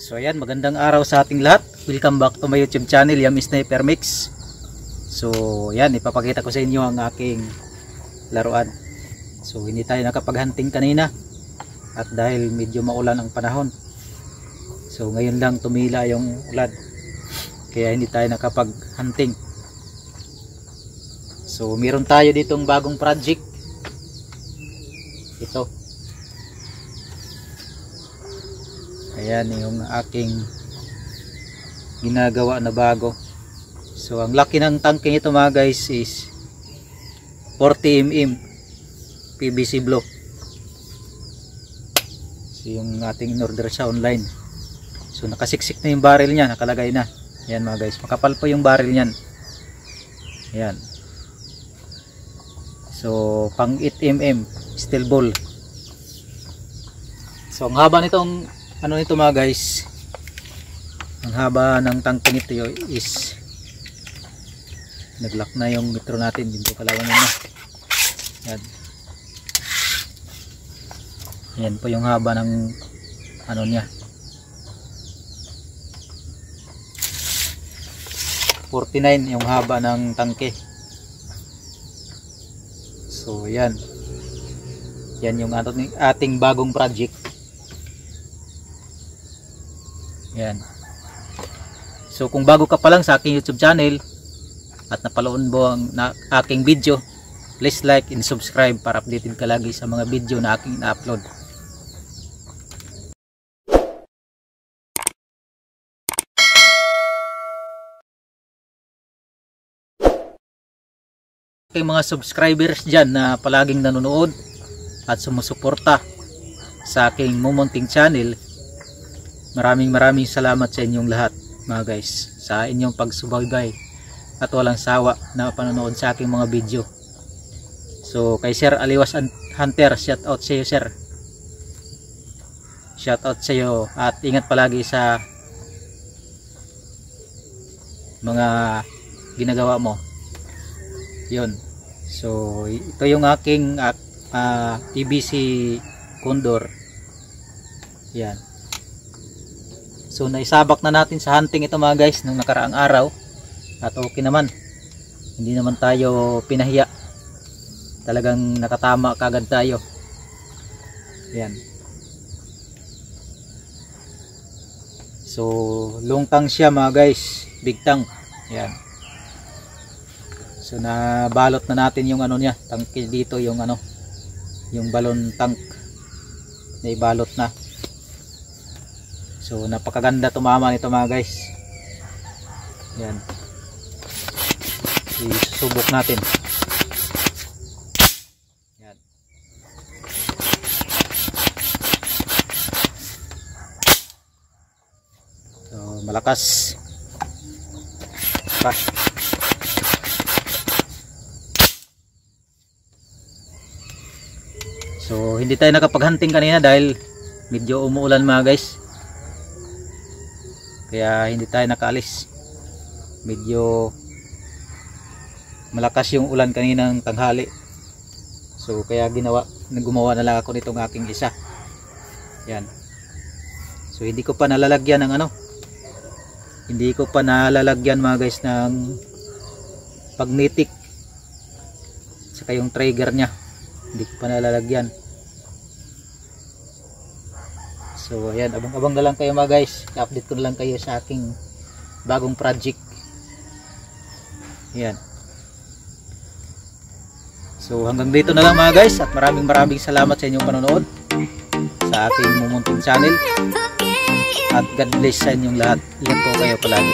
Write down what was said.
So ayan, magandang araw sa ating lahat. Welcome back to my YouTube channel, Yummy Sniper Mix. So ayan, ipapakita ko sa inyo ang aking laruan. So hindi tayo nakapag-hunting kanina at dahil medyo maulan ang panahon. So ngayon lang tumila yung ulan, kaya hindi tayo nakapag-hunting. So meron tayo ditong bagong project. Ito. Ayan yung aking ginagawa na bago. So ang laki ng tangke nito mga guys is 40 PVC block. So yung ating in-order sa online. So nakasiksik na yung barrel niya, nakalagay na. Ayan mga guys, makapal po yung barrel niyan. Ayan. So pang 8mm steel ball. So ang haba nitong ano nito mga guys, ang haba ng tangke nito is naglock na yung metro natin dito, kalawan na. Yan. Yan po yung haba ng ano niya, 49 yung haba ng tangke. So yan, yan yung ating bagong project. Yan. So kung bago ka pa lang sa aking YouTube channel at napanood mo ang aking video, please like and subscribe para updated ka lagi sa mga video na aking na-upload. Kay mga subscribers dyan na palaging nanonood at sumusuporta sa aking mumunting channel, maraming salamat sa inyong lahat mga guys, sa inyong pagsubaybay at walang sawa na panonood sa aking mga video. So kay Sir Aliwas Hunter, shout out sa iyo sir. Shout out sa iyo at ingat palagi sa mga ginagawa mo. Yun. So ito yung aking PVC condor. Yan. So naisabak na natin sa hunting ito mga guys nung nakaraang araw at okay naman, hindi naman tayo pinahiya, talagang nakatama kagad tayo. Yan. So long tang siya mga guys, big tang. Yan. So nabalot na natin yung ano niya, tangke dito, yung ano, yung balon tank na ibalot na. So napakaganda tumama nito mga guys. Yan. Isusubok natin. Yan. So malakas. So hindi tayo nakapag-hunting kanina dahil medyo umuulan mga guys. Kaya hindi tayo nakaalis. Medyo malakas yung ulan kaninang tanghali. So kaya gumawa na lang ako nitong aking isa. Yan. So hindi ko pa nalalagyan ng ano. Hindi ko pa nalalagyan mga guys ng pagnitik. Saka yung trigger niya. Hindi ko pa nalalagyan. So ayan, abang-abang na lang kayo mga guys. I-update ko na lang kayo sa aking bagong project. Ayan. So hanggang dito na lang mga guys, at maraming salamat sa inyong panonood sa aking mumunting channel. At God bless sa inyong lahat. Ingat po kayo palagi.